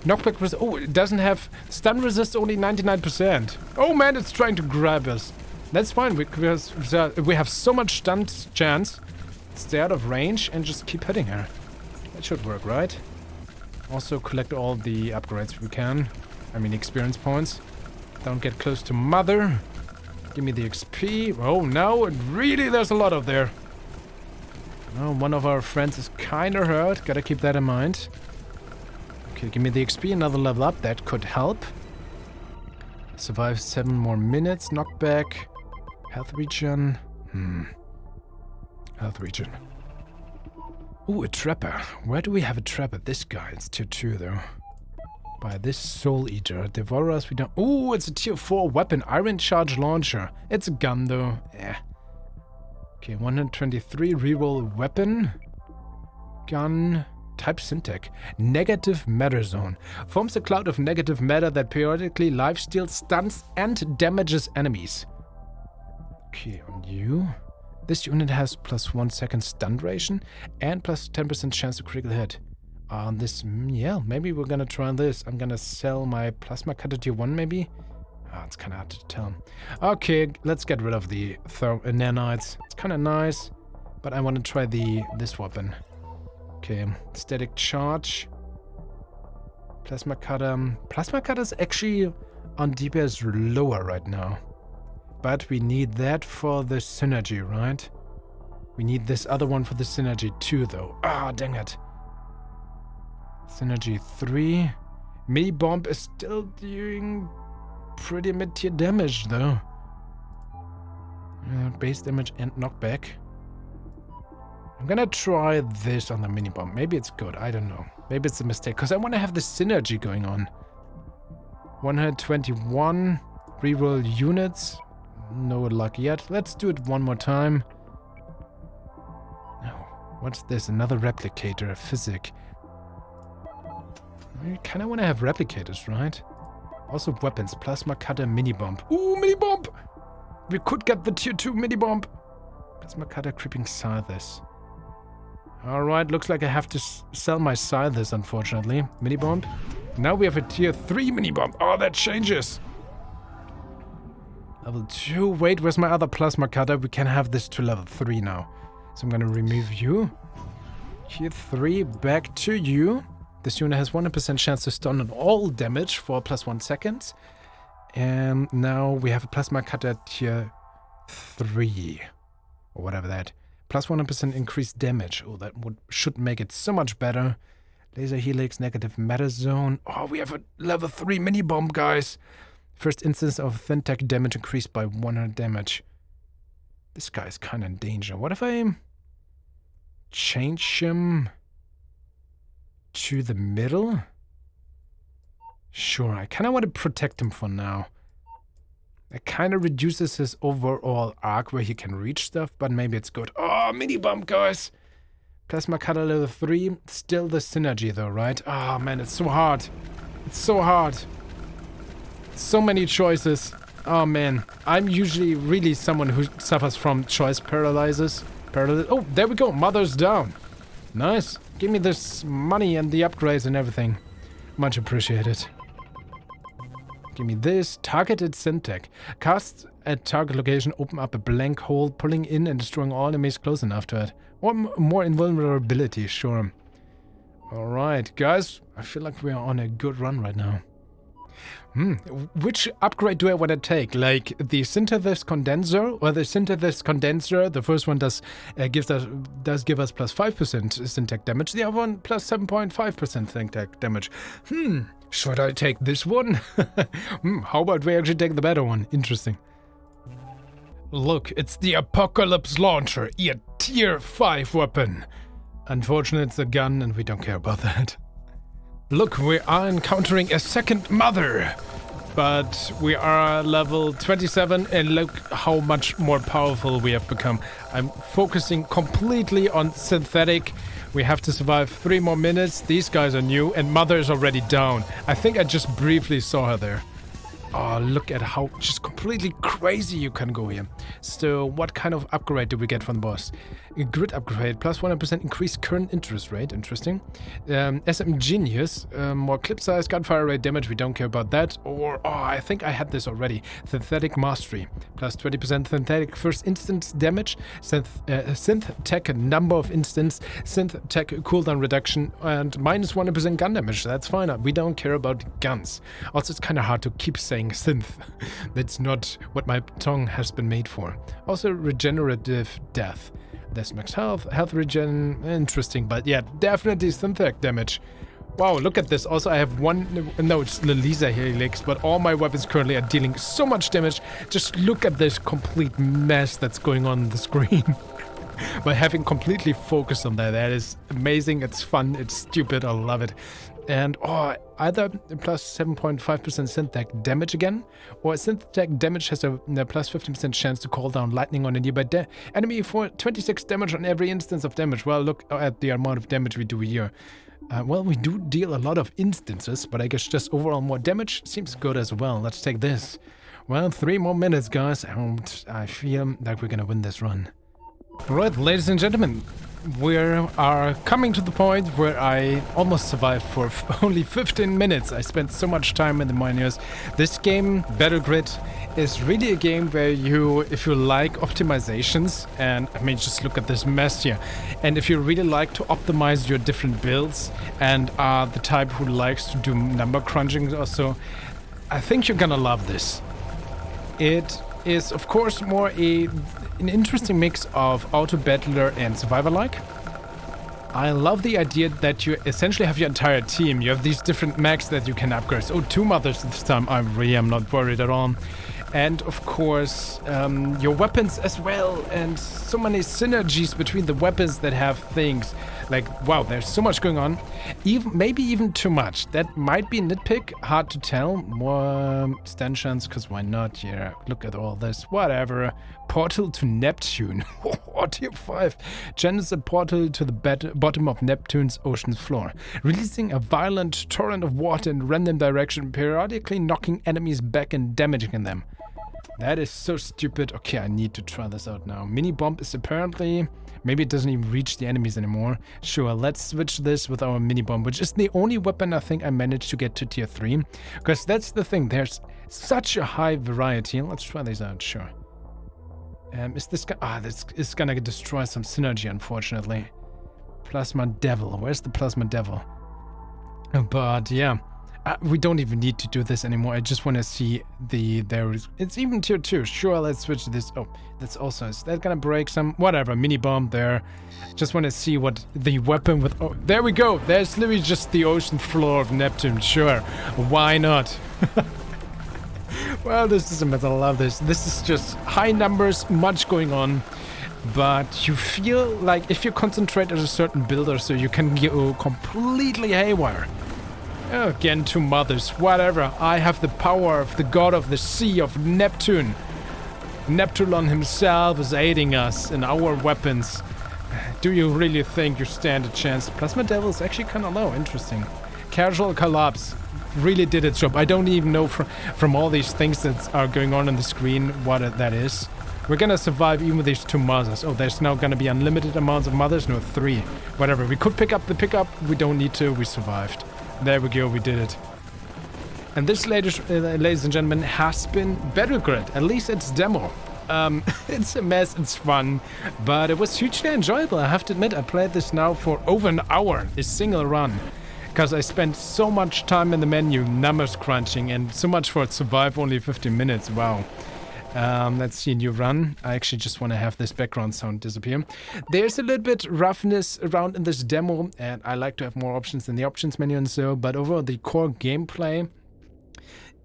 Knockback resist. Oh, it doesn't have stun resist, only 99%. Oh man, it's trying to grab us. That's fine because we have so much stun chance. Stay out of range and just keep hitting her. That should work, right? Also collect all the upgrades we can. I mean experience points. Don't get close to Mother. Give me the XP. Oh no, really there's a lot of there. Oh, one of our friends is kinda hurt. Gotta keep that in mind. Okay, give me the XP, another level up. That could help. Survive 7 more minutes. Knockback. Health regen. Health regen. Ooh, a trapper. Where do we have a trapper? This guy. It's tier 2 though. By this Soul Eater. Devourers we don't... Ooh, it's a tier 4 weapon. Iron Charge Launcher. It's a gun though. Yeah. Okay, 123. Reroll weapon. Gun. Type syntax. Negative matter zone. Forms a cloud of negative matter that periodically lifesteals, stuns, and damages enemies. Okay, on you. This unit has +1 second stun duration and +10% chance to critical hit. On this, yeah, maybe we're gonna try this. I'm gonna sell my plasma cutter tier 1 maybe. It's kind of hard to tell. Okay, let's get rid of the nanites. It's kind of nice, but I want to try this weapon. Okay, static charge. Plasma cutter. Plasma cutter is actually on DPS lower right now. But we need that for the synergy, right? We need this other one for the synergy too, though. Dang it. Synergy 3. Mini bomb is still doing pretty mid-tier damage, though. Base damage and knockback. I'm gonna try this on the mini bomb. Maybe it's good. I don't know. Maybe it's a mistake because I want to have the synergy going on. 121 reroll units. No luck yet. Let's do it one more time. No. What's this? Another replicator, a physic. I kind of want to have replicators, right? Also weapons. Plasma cutter, mini bomb. Ooh, mini bomb! We could get the tier 2 mini bomb. Plasma cutter, creeping scythes. Alright, looks like I have to sell my scythes, unfortunately. Mini bomb. Now we have a tier 3 mini bomb. Oh, that changes. Level 2. Wait, where's my other plasma cutter? We can have this to level 3 now. So I'm gonna remove you. Tier 3, back to you. This unit has 100% chance to stun on all damage for +1 seconds. And now we have a plasma cutter tier 3. Or whatever that. Plus 100% increased damage. Oh, that should make it so much better. Laser helix, negative matter zone. Oh, we have a level 3 mini bomb, guys. First instance of thin tech damage increased by 100 damage. This guy is kind of in danger. What if I change him to the middle? Sure, I kind of want to protect him for now. It kind of reduces his overall arc where he can reach stuff, but maybe it's good. Oh, mini bomb, guys. Plasma cutter level 3. Still the synergy though, right? Oh man, it's so hard. It's so hard. So many choices. Oh man. I'm usually really someone who suffers from choice paralysis. Oh, there we go. Mother's down. Nice. Give me this money and the upgrades and everything. Much appreciated. Give me this. Targeted Syntech. Cast at target location, open up a blank hole, pulling in and destroying all enemies close enough to it. Or more invulnerability, sure. Alright, guys. I feel like we're on a good run right now. Which upgrade do I want to take? Like the Synthesis Condenser or the Synthesis Condenser? The first one does give us plus 5% Syntech damage. The other one plus 7.5% Syntech damage. Should I take this one? How about we actually take the better one? Interesting. Look, it's the Apocalypse Launcher, a tier 5 weapon. Unfortunately, it's a gun and we don't care about that. Look, we are encountering a second mother. But we are level 27 and look how much more powerful we have become. I'm focusing completely on synthetic. We have to survive 3 more minutes. These guys are new and mother is already down. I think I just briefly saw her there. Oh, look at how just completely crazy you can go here. So what kind of upgrade do we get from the boss? A grid upgrade, plus 100% increased current interest rate. Interesting. SM Genius, more clip size, gunfire rate, damage. We don't care about that. Or, oh, I think I had this already. Synthetic Mastery, plus 20% synthetic first instance damage. Synth tech number of instance. Synth tech cooldown reduction. And minus 100% gun damage. That's fine. We don't care about guns. Also, it's kind of hard to keep saying synth. That's not what my tongue has been made for. Also, regenerative death. This max health regen, interesting, but yeah, definitely synthetic damage. Wow, look at this. Also, I have it's the laser helix, but all my weapons currently are dealing so much damage. Just look at this complete mess that's going on the screen. By having completely focused on that is amazing, it's fun, it's stupid, I love it. And either plus 7.5% synthetic damage again, or synthetic damage has a plus 15% chance to call down lightning on a nearby enemy for 26 damage on every instance of damage. Well, look at the amount of damage we do here. Well, we do deal a lot of instances, but I guess just overall more damage seems good as well. Let's take this. Well, 3 more minutes, guys, and I feel like we're gonna win this run. Right, ladies and gentlemen, we are coming to the point where I almost survived for only 15 minutes. I spent so much time in the miners. This game, Battle Grid, is really a game where if you like optimizations, and I mean, just look at this mess here, and if you really like to optimize your different builds and are the type who likes to do number crunching or so, I think you're gonna love this. It is, of course, more an interesting mix of auto-battler and survivor-like. I love the idea that you essentially have your entire team. You have these different mechs that you can upgrade. Oh, 2 mothers this time. I really am not worried at all. And of course, your weapons as well, and so many synergies between the weapons that have things. Like, wow, there's so much going on. Maybe even too much. That might be nitpick, hard to tell. More stanchions, because why not? Yeah, look at all this. Whatever. Portal to Neptune. Tier 5. Generates a portal to the bottom of Neptune's ocean floor, releasing a violent torrent of water in random direction, periodically knocking enemies back and damaging them. That is so stupid. Okay, I need to try this out now. Mini bomb is apparently... Maybe it doesn't even reach the enemies anymore. Sure, let's switch this with our mini bomb, which is the only weapon I think I managed to get to tier 3. Because that's the thing, there's such a high variety. Let's try these out, sure. Is this guy... this is gonna destroy some synergy, unfortunately. Plasma Devil. Where's the Plasma Devil? But yeah, We don't even need to do this anymore. I just want to see it's even tier 2. Sure, let's switch this. Oh, that's also, is that gonna break some? Whatever, mini bomb there. Just want to see what the weapon with, oh, there we go. There's literally just the ocean floor of Neptune. Sure, why not? Well, this is amazing. I love this. This is just high numbers, much going on. But you feel like if you concentrate on a certain builder, so you can go completely haywire. Again, two mothers, whatever. I have the power of the god of the sea, of Neptune. Neptulon himself is aiding us in our weapons. Do you really think you stand a chance? Plasma Devil is actually kind of low. Interesting. Casual Collapse really did its job. I don't even know from all these things that are going on the screen what that is. We're gonna survive even with these two mothers. Oh, there's now gonna be unlimited amounts of mothers? No, 3. Whatever. We could pick up the pickup. We don't need to. We survived. There we go. We did it. And this, ladies and gentlemen, has been Battle Grid. At least it's demo. It's a mess. It's fun. But it was hugely enjoyable. I have to admit, I played this now for over an hour. A single run. Because I spent so much time in the menu, numbers crunching, and so much for it survive only 15 minutes. Wow. Let's see a new run. I actually just want to have this background sound disappear. There's a little bit roughness around in this demo, and I like to have more options in the options menu and so, but overall the core gameplay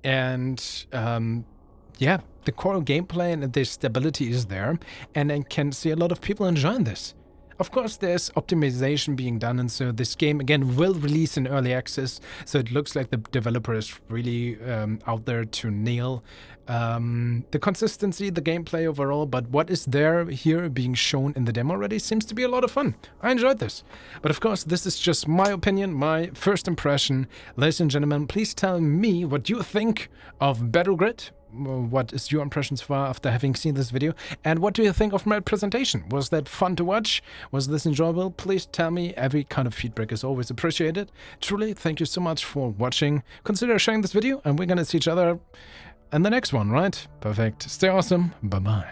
and yeah, the core gameplay and the stability is there, and I can see a lot of people enjoying this. Of course, there's optimization being done, and so this game, again, will release in early access, so it looks like the developer is really out there to nail the consistency, the gameplay overall, but what is there here being shown in the demo already seems to be a lot of fun. I enjoyed this. But of course, this is just my opinion, my first impression. Ladies and gentlemen, please tell me what you think of Battle Grid. What is your impression so far after having seen this video? And what do you think of my presentation? Was that fun to watch? Was this enjoyable? Please tell me. Every kind of feedback is always appreciated. Truly, thank you so much for watching. Consider sharing this video, and we're gonna see each other in the next one, right? Perfect. Stay awesome. Bye-bye.